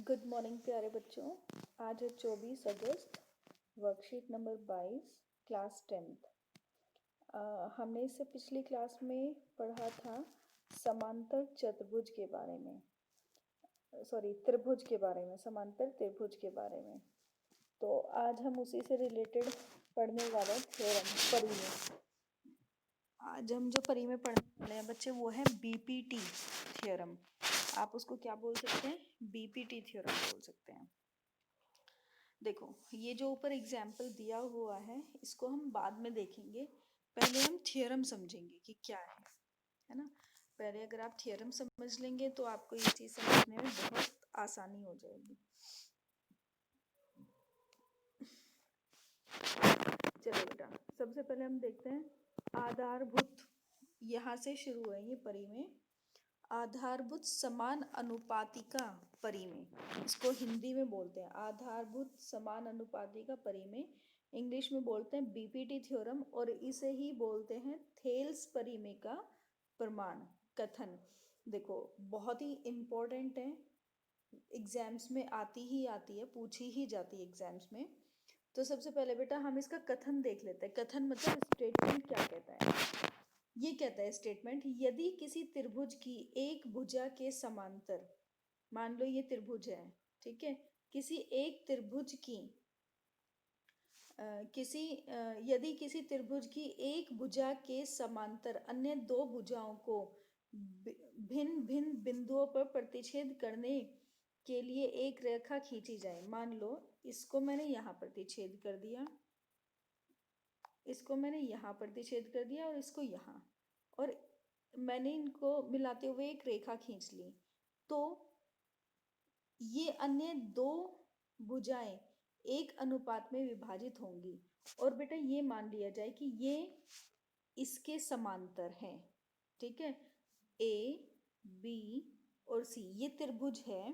Good morning प्यारे बच्चों। आज है 24 अगस्त, वर्कशीट नंबर 22, क्लास 10th। हमने इससे पिछली क्लास में पढ़ा था समांतर चतुर्भुज के बारे में, त्रिभुज के बारे में, समांतर त्रिभुज के बारे में। तो आज हम उसी से रिलेटेड पढ़ने वाले थ्योरम परिमेय। आज हम जो परिमेय पढ़ने वाले हैं बच्चे वो है बीपीटी थ्योरम। आप उसको क्या बोल सकते हैं? बीपीटी थ्योरम बोल सकते हैं। देखो, ये जो ऊपर एग्जाम्पल दिया हुआ है इसको हम बाद में देखेंगे, पहले हम थ्योरम समझेंगे कि क्या है ना। पहले अगर आप थ्योरम समझ लेंगे तो आपको ये चीज़ समझने में बहुत आसानी हो जाएगी। चलो बेटा, सबसे पहले हम देखते हैं आधारभूत। यहाँ से शुरू है ये परिमेय। आधारभूत समान अनुपातिका परिमेय, इसको हिंदी में बोलते हैं आधारभूत समान अनुपातिका परिमेय, इंग्लिश में बोलते हैं बीपीटी थ्योरम, और इसे ही बोलते हैं थेल्स परिमेय का प्रमाण कथन। देखो, बहुत ही इम्पोर्टेंट है, एग्जाम्स में आती है, पूछी ही जाती है एग्जाम्स में। तो सबसे पहले बेटा हम इसका कथन देख लेते हैं। कथन मतलब स्टेटमेंट क्या कहता है। ये कहता है स्टेटमेंट, यदि किसी त्रिभुज की एक भुजा के समांतर, मान लो ये त्रिभुज है, ठीक है, किसी एक त्रिभुज की यदि किसी त्रिभुज की एक भुजा के समांतर अन्य दो भुजाओं को भिन्न भिन्न बिंदुओं पर प्रतिच्छेद करने के लिए एक रेखा खींची जाए। मान लो इसको मैंने यहाँ प्रतिच्छेद कर दिया, इसको मैंने यहाँ प्रतिच्छेद कर दिया और इसको यहाँ, और मैंने इनको मिलाते हुए एक रेखा खींच ली, तो ये अन्य दो भुजाएं एक अनुपात में विभाजित होंगी। और बेटा ये मान लिया जाए कि ये इसके समांतर हैं, ठीक है, ए बी और सी, ये त्रिभुज है।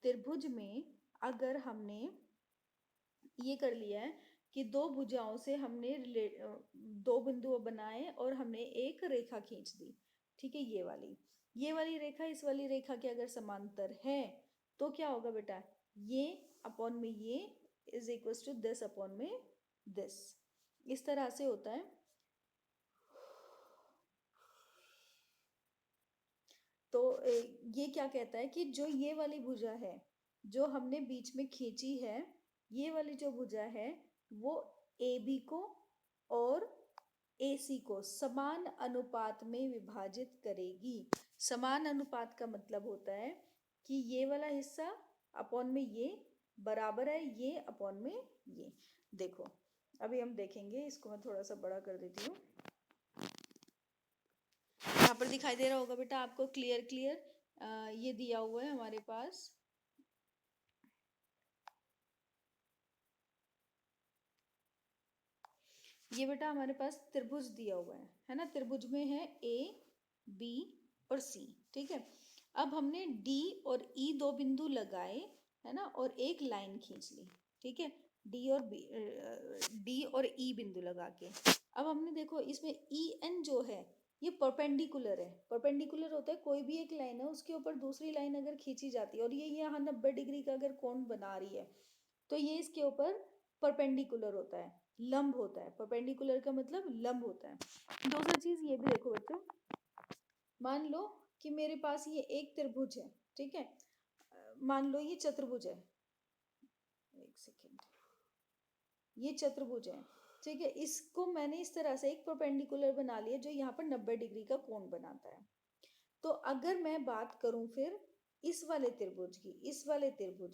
त्रिभुज में अगर हमने ये कर लिया है कि दो भुजाओं से हमने दो बिंदु बनाए और हमने एक रेखा खींच दी, ठीक है, ये वाली रेखा इस वाली रेखा के अगर समांतर है तो क्या होगा बेटा, ये अपॉन में ये is equal to this upon में दिस, इस तरह से होता है। तो ये क्या कहता है कि जो ये वाली भुजा है जो हमने बीच में खींची है, ये वाली जो भुजा है वो ए बी को और ए सी को समान अनुपात में विभाजित करेगी। समान अनुपात का मतलब होता है कि ये वाला हिस्सा अपॉन में ये बराबर है ये अपॉन में ये। देखो अभी हम देखेंगे, इसको मैं थोड़ा सा बड़ा कर देती हूँ। यहाँ पर दिखाई दे रहा होगा बेटा आपको क्लियर ये दिया हुआ है हमारे पास, ये बेटा हमारे पास त्रिभुज दिया हुआ है ना। त्रिभुज में है ए बी और सी, ठीक है। अब हमने डी और ई दो बिंदु लगाए है ना, और एक लाइन खींच ली, ठीक है, डी और ई बिंदु लगा के। अब हमने देखो इसमें ई एन जो है ये परपेंडिकुलर है। परपेंडिकुलर होता है कोई भी एक लाइन है उसके ऊपर दूसरी लाइन अगर खींची जाती है और ये यहाँ 90 डिग्री का अगर कोण बना रही है तो ये इसके ऊपर परपेंडिकुलर होता है, लंब होता है। परपेंडिकुलर का मतलब लंब होता है। दूसरी चीज ये भी देखो बच्चों, मान लो कि मेरे पास ये एक त्रिभुज है, ठीक है, मान लो ये चतुर्भुज है, एक सेकेंड, ये चतुर्भुज है, ठीक है, इसको मैंने इस तरह से एक परपेंडिकुलर बना लिया जो यहाँ पर 90 डिग्री का कोण बनाता है। तो अगर मैं बात करूं फिर इस वाले त्रिभुज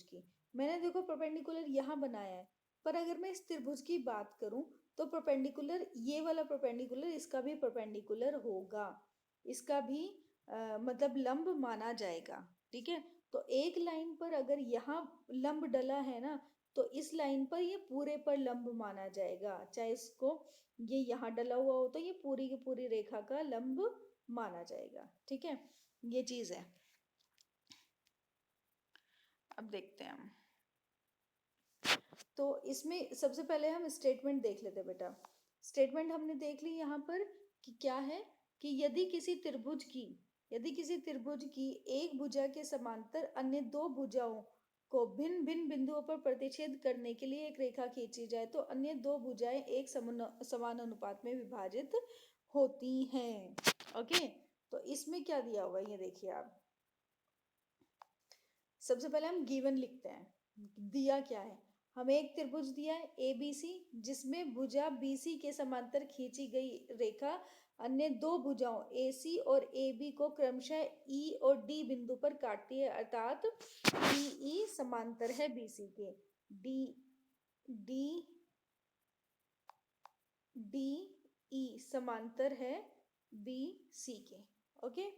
की, मैंने देखो परपेंडिकुलर यहाँ बनाया है, पर अगर मैं इस त्रिभुज की बात करूं तो परपेंडिकुलर, ये वाला परपेंडिकुलर इसका भी परपेंडिकुलर होगा, इसका भी मतलब लंब माना जाएगा, ठीक है। तो एक लाइन पर अगर यहाँ लंब डला है ना तो इस लाइन पर ये पूरे पर लंब माना जाएगा, चाहे इसको ये यहाँ डला हुआ हो तो ये पूरी की पूरी रेखा का लंब माना जाएगा, ठीक है, ये चीज है। अब देखते हैं हम, तो इसमें सबसे पहले हम स्टेटमेंट देख लेते हैं बेटा। स्टेटमेंट हमने देख ली यहाँ पर कि क्या है कि यदि किसी त्रिभुज की एक भुजा के समांतर अन्य दो भुजाओं को भिन्न भिन्न बिंदुओं पर प्रतिच्छेद करने के लिए एक रेखा खींची जाए तो अन्य दो भुजाएं एक समान अनुपात में विभाजित होती हैं। ओके, तो इसमें क्या दिया हुआ है ये देखिए आप। सबसे पहले हम गिवन लिखते हैं, दिया क्या है। हमें एक त्रिभुज दिया है एबीसी, जिसमें भुजा बीसी के समांतर खींची गई रेखा अन्य दो भुजाओं एसी और एबी को क्रमशः ई और डी बिंदु पर काटती है, अर्थात डीई समांतर है बीसी के। डी डी डी ई समांतर है बी सी के। ओके,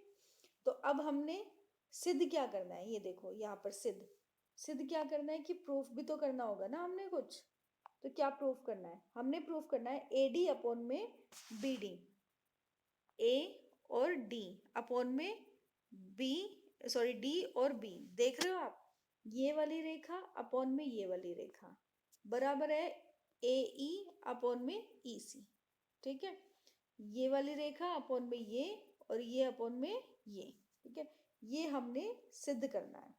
तो अब हमने सिद्ध क्या करना है, ये देखो यहाँ पर सिद्ध सिद्ध क्या करना है कि प्रूफ भी तो करना होगा ना हमने कुछ। तो क्या प्रूफ करना है, हमने प्रूफ करना है एडी अपॉन में बी डी, ए और डी अपॉन में बी, सॉरी डी और बी। देख रहे हो आप, ये वाली रेखा अपॉन में ये वाली रेखा बराबर है ए ई अपॉन में ई सी। ठीक है, ये वाली रेखा अपॉन में ये और ये अपॉन में ये। ठीक है, ये हमने सिद्ध करना है।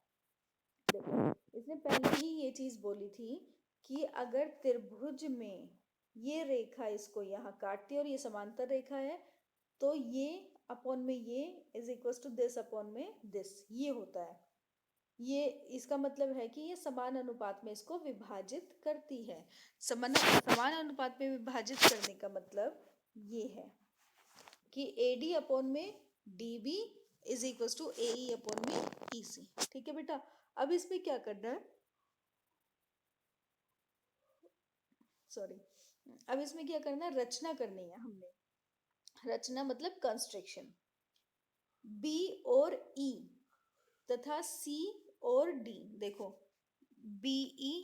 देखो, इसने पहले ही ये चीज बोली थी कि अगर त्रिभुज में ये रेखा इसको यहाँ काटती है और ये समांतर रेखा है तो ये अपॉन में ये is equal to this upon में दिस, ये होता है। ये इसका मतलब है कि ये समान अनुपात में इसको विभाजित करती है। समान अनुपात में विभाजित करने का मतलब ये है कि AD अपॉन में DB is equal to AE upon में EC। ठीक है बेटा, अब इसमें क्या करना है, सॉरी, अब इसमें क्या करना है, रचना करनी है हमने। रचना मतलब कंस्ट्रक्शन। B और E तथा C और D, देखो BE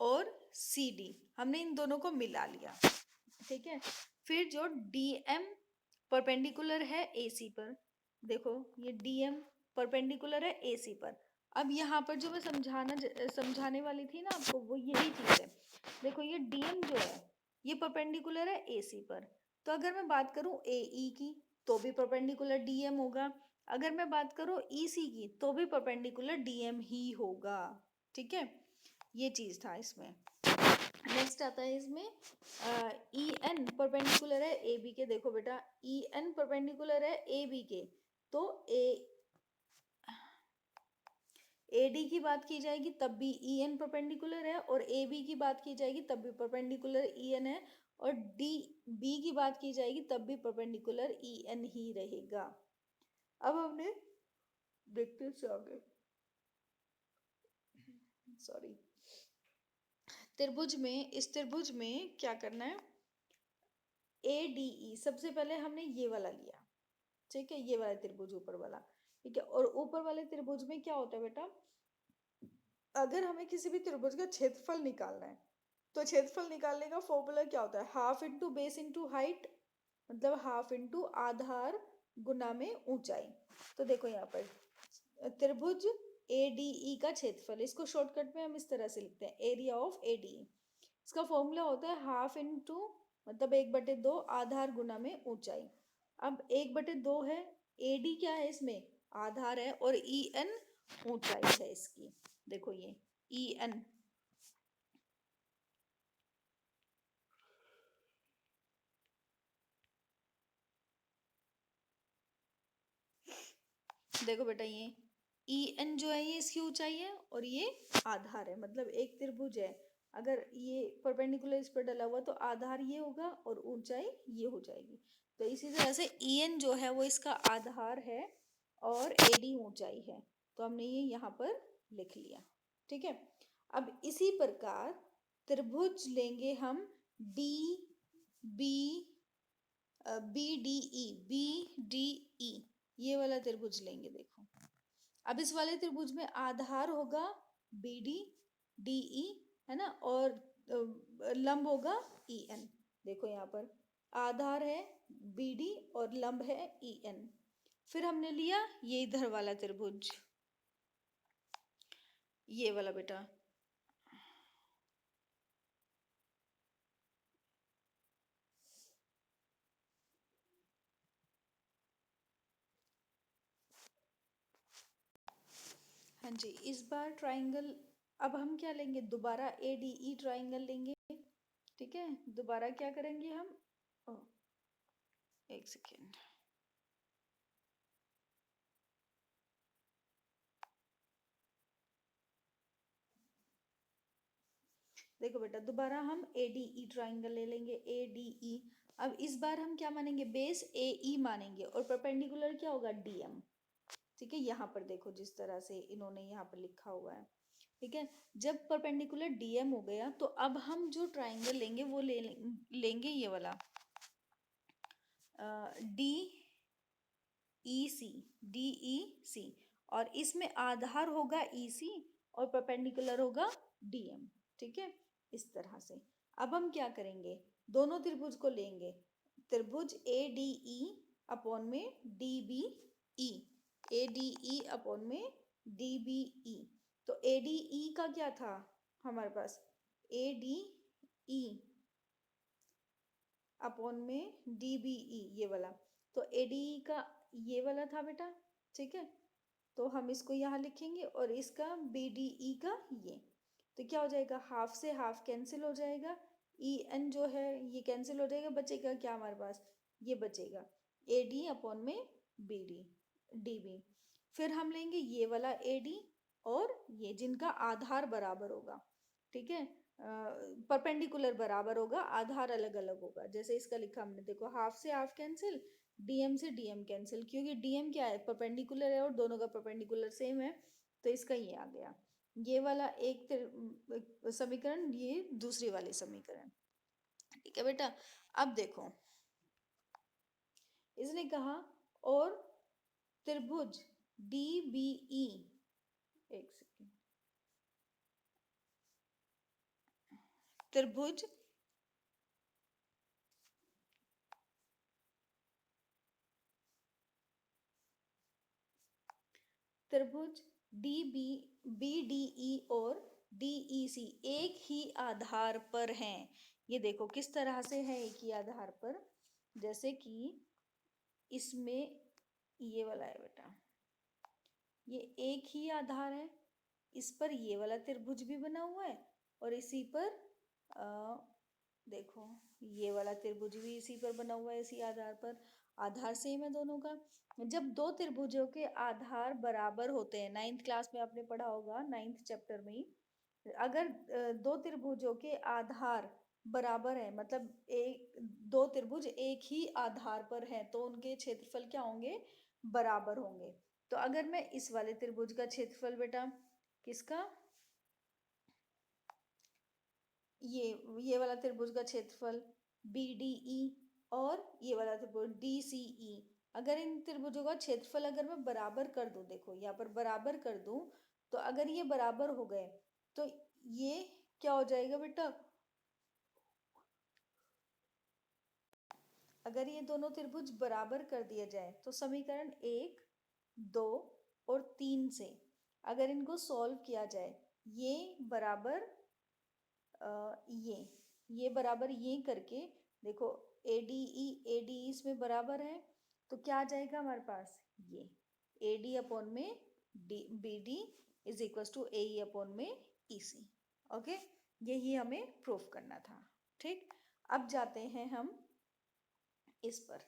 और CD हमने इन दोनों को मिला लिया। ठीक है, फिर जो DM परपेंडिकुलर है AC पर, देखो ये DM परपेंडिकुलर है AC पर। अब यहाँ पर जो मैं समझाने वाली थी ना आपको, वो यही चीज है। देखो ये DM जो है ये परपेंडिकुलर है AC पर, तो अगर मैं बात करूं AE की तो भी परपेंडिकुलर DM होगा, अगर मैं बात करूं EC की तो भी परपेंडिकुलर DM ही होगा। ठीक है, ये चीज था इसमें। नेक्स्ट आता है इसमें ई एन परपेंडिकुलर है ए बी के। देखो बेटा, ई एन परपेंडिकुलर है ए बी के, तो ए डी की बात की जाएगी तब भी ई एन परपेंडिकुलर है, और ए बी की बात की जाएगी तब भी परपेंडिकुलर ई एन है, और डी बी की बात की जाएगी तब भी परपेंडिकुलर ई एन ही रहेगा। अब हमने देखते हैं आगे, सॉरी, त्रिभुज में, इस त्रिभुज में क्या करना है, ए डी ई सबसे पहले हमने ये वाला लिया। ठीक है, ये वाला त्रिभुज ऊपर वाला। ठीक है, और ऊपर वाले त्रिभुज में क्या होता है बेटा, अगर हमें किसी भी त्रिभुज का क्षेत्रफल निकालना है तो क्षेत्रफल निकालने का फॉर्मूला क्या होता है, half into base into height, मतलब हाफ इंटू आधार गुना में ऊंचाई। तो देखो यहाँ पर त्रिभुज ADE का क्षेत्रफल, इसको शॉर्टकट में हम इस तरह से लिखते हैं एरिया ऑफ ADE। इसका फॉर्मूला होता है हाफ इंटू, मतलब 1/2 आधार गुना में ऊंचाई। अब 1/2 है, AD क्या है इसमें, आधार है, और EN ऊंचाई है इसकी। देखो ये EN, देखो बेटा ये EN जो है ये इसकी ऊंचाई है और ये आधार है। मतलब एक त्रिभुज है, अगर ये परपेंडिकुलर इस पर डला हुआ तो आधार ये होगा और ऊंचाई ये हो जाएगी। तो इसी तरह से EN जो है वो इसका आधार है और AD ऊंचाई है, तो हमने ये यहाँ पर लिख लिया। ठीक है, अब इसी प्रकार त्रिभुज लेंगे हम डी बी BDE, ये वाला त्रिभुज लेंगे। देखो, अब इस वाले त्रिभुज में आधार होगा BD DE, है ना, और लंब होगा EN। देखो यहाँ पर आधार है BD और लंब है EN। फिर हमने लिया ये इधर वाला त्रिभुज, ये वाला बेटा, हाँ जी, इस बार ट्राइंगल अब हम क्या लेंगे, दोबारा ADE ट्राइंगल लेंगे। ठीक है, दोबारा क्या करेंगे हम, ओ, एक सेकेंड, देखो बेटा दोबारा हम ADE ट्राइंगल ले लेंगे, ADE। अब इस बार हम क्या मानेंगे, बेस AE मानेंगे और परपेंडिकुलर क्या होगा, DM। ठीक है, यहाँ पर देखो जिस तरह से इन्होंने यहाँ पर लिखा हुआ है। ठीक है, जब परपेंडिकुलर DM हो गया तो अब हम जो ट्राइंगल लेंगे वो लेंगे ये वाला DEC, और इसमें आधार होगा EC और परपेंडिकुलर होगा DM। ठीक है, इस तरह से। अब हम क्या करेंगे, दोनों त्रिभुज को लेंगे, त्रिभुज ADE अपॉन में DBE, ADE अपॉन में DBE। तो ADE का क्या था हमारे पास, ADE अपॉन में DBE, ये वाला। तो ADE का ये वाला था बेटा। ठीक है, तो हम इसको यहाँ लिखेंगे और इसका BDE का ये, तो क्या हो जाएगा, हाफ से हाफ कैंसिल हो जाएगा, EN जो है ये कैंसिल हो जाएगा, बचेगा क्या हमारे पास, ये बचेगा AD अपॉन में BD DB। फिर हम लेंगे ये वाला AD और ये, जिनका आधार बराबर होगा। ठीक है, परपेंडिकुलर बराबर होगा, आधार अलग अलग होगा। जैसे इसका लिखा हमने, देखो हाफ से हाफ कैंसिल, DM से DM कैंसिल, क्योंकि DM क्या है, परपेंडिकुलर है और दोनों का परपेंडिकुलर सेम है, तो इसका ये आ गया, ये वाला एक समीकरण, ये दूसरी वाली समीकरण। ठीक है बेटा, अब देखो इसने कहा और त्रिभुज DBE, एक सेकेंड, त्रिभुज त्रिभुज BDE और DEC एक ही आधार पर हैं। ये देखो किस तरह से है, एक ही आधार पर, जैसे कि इसमें ये वाला है बेटा, ये एक ही आधार है, इस पर ये वाला त्रिभुज भी बना हुआ है और इसी पर देखो ये वाला त्रिभुज भी इसी पर बना हुआ है, इसी आधार पर, आधार सेम है दोनों का। जब दो त्रिभुजों के आधार बराबर होते हैं, 9th क्लास में आपने पढ़ा होगा, 9th चैप्टर में ही, अगर दो त्रिभुजों के आधार बराबर है, मतलब एक दो त्रिभुज एक ही आधार पर हैं, तो उनके क्षेत्रफल क्या होंगे, बराबर होंगे। तो अगर मैं इस वाले त्रिभुज का क्षेत्रफल बेटा, किसका, ये वाला त्रिभुज का क्षेत्रफल BDE और ये वाला त्रिभुज DCE, अगर इन त्रिभुजों का क्षेत्रफल अगर मैं बराबर कर दूं, देखो यहाँ पर बराबर कर दूं, तो अगर ये बराबर हो गए तो ये क्या हो जाएगा बेटा, अगर ये दोनों त्रिभुज बराबर कर दिया जाए तो समीकरण 1, 2 और 3 से अगर इनको सॉल्व किया जाए, ये बराबर ये बराबर ये करके देखो, ADE इसमें बराबर है, तो क्या आ जाएगा हमारे पास, ये AD अपॉन में BD is equal to AE upon में EC। ओके, यही हमें प्रूफ करना था। ठीक, अब जाते हैं हम इस पर।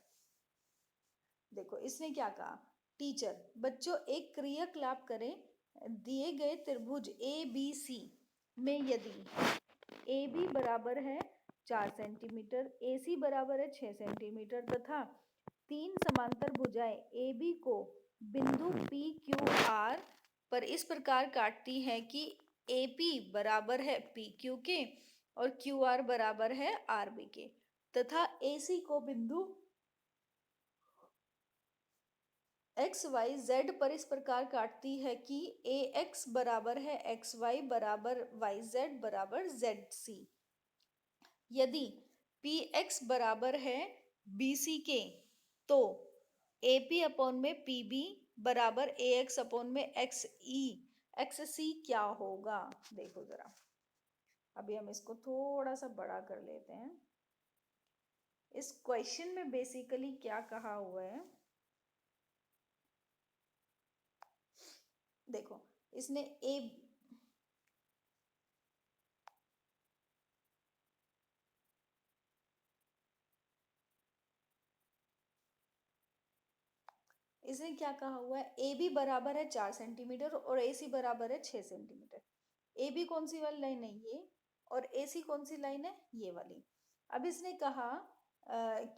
देखो इसने क्या कहा, टीचर बच्चों एक क्रियाकलाप करें, दिए गए त्रिभुज ABC में यदि AB बराबर है 4 सेंटीमीटर, AC बराबर है 6 सेंटीमीटर तथा तीन समांतर भुजाएं AB को बिंदु PQR पर इस प्रकार काटती हैं कि AP बराबर है PQ के और QR बराबर है RB के, तथा AC को बिंदु XYZ पर इस प्रकार काटती है कि AX बराबर है XY बराबर YZ बराबर ZC। यदि PX बराबर है BC के, तो AP अपॉन में PB बराबर AX अपॉन में XC क्या होगा। देखो जरा, अभी हम इसको थोड़ा सा बड़ा कर लेते हैं। इस क्वेश्चन में बेसिकली क्या कहा हुआ है, देखो इसने इसने क्या कहा हुआ है, ए बी बराबर है 4 सेंटीमीटर और ए सी बराबर है 6 सेंटीमीटर। ए बी कौन सी वाली लाइन है, ये, और ए सी कौन सी लाइन है, ये वाली। अब इसने कहा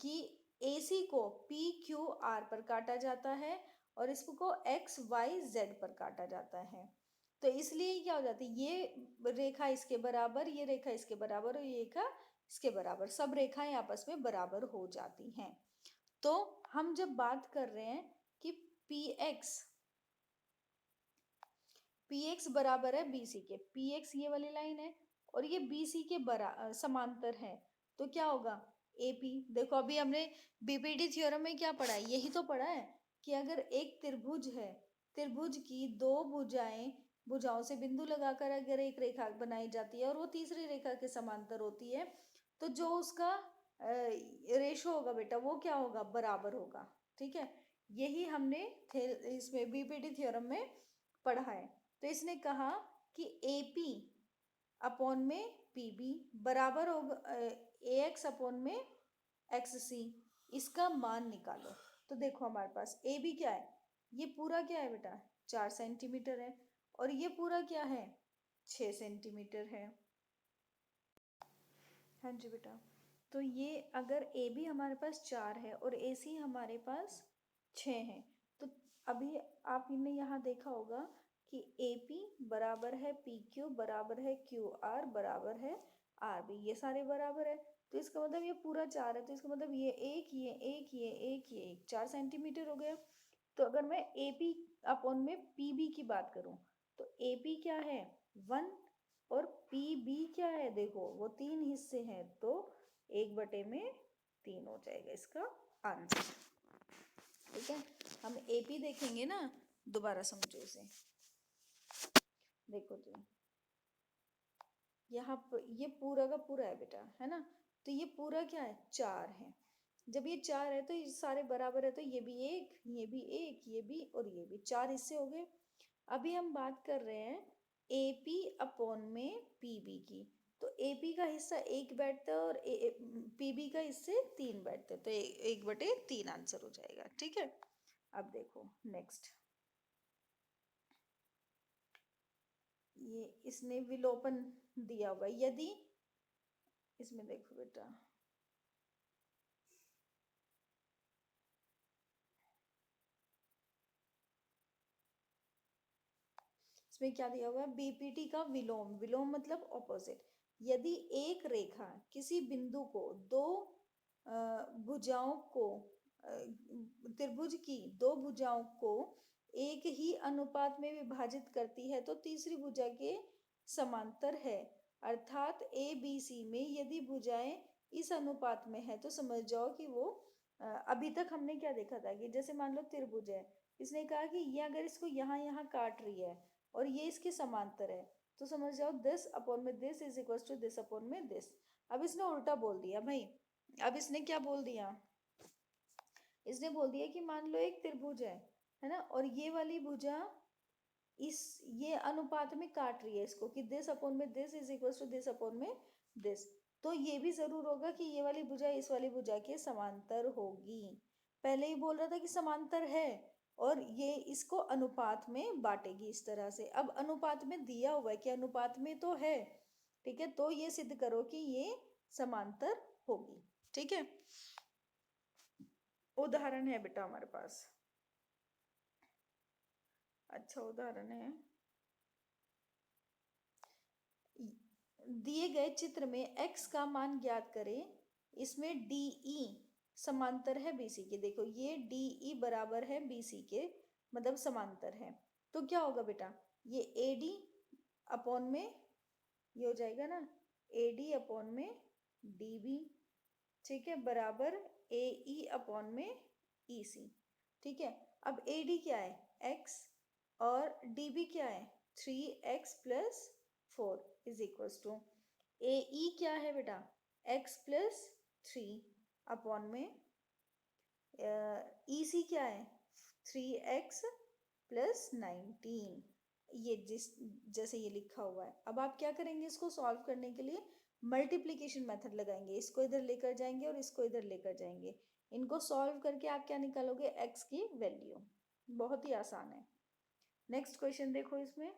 कि ए सी को पी क्यू आर पर काटा जाता है और इसको एक्स वाई जेड पर काटा जाता है। तो इसलिए क्या हो जाती है, ये रेखा इसके बराबर, ये रेखा इसके बराबर और ये रेखा इसके बराबर, सब रेखाएं आपस में बराबर हो जाती हैं। तो हम जब बात कर रहे हैं कि पी एक्स बराबर है बी सी के, पी एक्स ये वाली लाइन है और ये बी सी के समांतर है, तो क्या होगा, ए पी। देखो अभी हमने बीपीटी थ्योरम में क्या पढ़ा है, यही तो पढ़ा है कि अगर एक त्रिभुज है, त्रिभुज की दो भुजाओं से बिंदु लगाकर अगर एक रेखा बनाई जाती है और वो तीसरी रेखा के समांतर होती है, तो जो उसका रेशो होगा बेटा वो क्या होगा, बराबर होगा। ठीक है, यही हमने इसमें बीपीटी थ्योरम में पढ़ा है। तो इसने कहा कि ए पी अपॉन में पी बी बराबर होगा ए एक्स अपॉन में एक्स सी, इसका मान निकालो। तो देखो हमारे पास ए बी क्या है, ये पूरा क्या है बेटा 4 सेंटीमीटर है और ये पूरा क्या है 6 सेंटीमीटर है। हाँ जी बेटा, तो ये अगर ए बी हमारे पास 4 है और ए सी हमारे पास 6 है, तो अभी आपने यहाँ देखा होगा कि ए पी बराबर है पी क्यू बराबर है क्यू आर बराबर है आर बी, ये सारे बराबर है। तो इसका मतलब ये पूरा 4 है, तो इसका मतलब ये एक, ये एक, ये एक, ये एक, 4 सेंटीमीटर हो गया। तो अगर मैं ए पी अपॉन में पी बी की बात करूं, तो ए पी क्या है 1 और पी बी क्या है, देखो वो 3 हिस्से हैं, तो 1/3 हो जाएगा इसका आंसर। ठीक है, हम ए पी देखेंगे ना, दोबारा समझो इसे। देखो जी, यहाँ पर ये पूरा का पूरा है बेटा, है ना, तो ये पूरा क्या है 4 है। जब ये 4 है तो ये सारे बराबर है, तो ये भी एक, ये भी एक, ये भी और ये भी, 4 हिस्से हो गए। अभी हम बात कर रहे हैं ए पी अपॉन में पी बी की, तो ए पी का हिस्सा 1 बैठता है और पी बी का हिस्से 3 बैठते हैं, तो 1/3 आंसर हो जाएगा। ठीक है, अब देखो नेक्स्ट, ये इसने विलोपन दिया हुआ है, यदि इसमें देखो बेटा, इसमें क्या दिया हुआ है, बीपीटी का विलोम, विलोम मतलब ऑपोजिट। यदि एक रेखा किसी बिंदु को दो भुजाओं को त्रिभुज की दो भुजाओं को एक ही अनुपात में विभाजित करती है तो तीसरी भुजा के समांतर है। अर्थात ए बी सी में यदि भुजाएं इस अनुपात में है तो समझ जाओ कि वो अभी तक हमने क्या देखा था कि जैसे मान लो त्रिभुज है, इसने कहा कि ये अगर इसको यहाँ यहाँ काट रही है और ये इसके समांतर है, तो समझ जाओ दिस अपॉन में this is equal to this upon में दिस। अब इसने उल्टा बोल दिया भाई, अब इसने क्या बोल दिया, इसने बोल दिया कि मान लो एक त्रिभुज है ना, और ये वाली भुजा इस ये अनुपात में काट रही है इसको कि दिस अपॉन में this is equal to this upon में दिस, तो ये भी जरूर होगा कि ये वाली भुजा इस वाली भुजा के समांतर होगी। पहले ही बोल रहा था कि समांतर है और ये इसको अनुपात में बांटेगी इस तरह से। अब अनुपात में दिया हुआ है कि अनुपात में तो है, ठीक है, तो ये सिद्ध करो कि ये समांतर होगी। ठीक है, उदाहरण है बेटा हमारे पास, अच्छा उदाहरण है, दिए गए चित्र में x का मान ज्ञात करें, इसमें DE समांतर है BC के। देखो ये DE बराबर है BC के, मतलब समांतर है, तो क्या होगा बेटा, ये AD अपॉन में ये हो जाएगा ना AD अपॉन में DB, ठीक है, बराबर AE अपॉन में EC। ठीक है, अब AD क्या है x और DB क्या है 3x plus 4 is equal to AE क्या है बेटा x प्लस 3 अपॉन में EC क्या है 3x प्लस 19, ये जैसे ये लिखा हुआ है। अब आप क्या करेंगे, इसको सॉल्व करने के लिए मल्टीप्लिकेशन मेथड लगाएंगे, इसको इधर लेकर जाएंगे और इसको इधर लेकर जाएंगे। इनको सॉल्व करके आप क्या निकालोगे, x की वैल्यू। बहुत ही आसान है। नेक्स्ट क्वेश्चन देखो, इसमें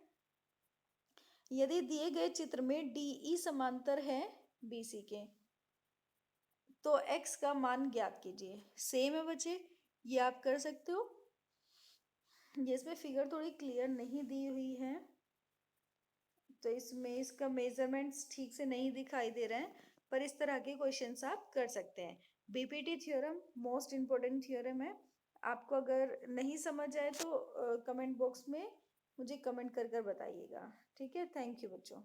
यदि दिए गए चित्र में DE समांतर है BC के तो x का मान ज्ञात कीजिए। सेम है बच्चे, ये आप कर सकते हो। ये इसमें फिगर थोड़ी क्लियर नहीं दी हुई है, तो इसमें इसका मेजरमेंट्स ठीक से नहीं दिखाई दे रहे हैं, पर इस तरह के क्वेश्चंस आप कर सकते हैं। BPT theorem most important theorem है। आपको अगर नहीं समझ आए तो कमेंट बॉक्स में मुझे कमेंट कर कर बताइएगा। ठीक है, थैंक यू बच्चों।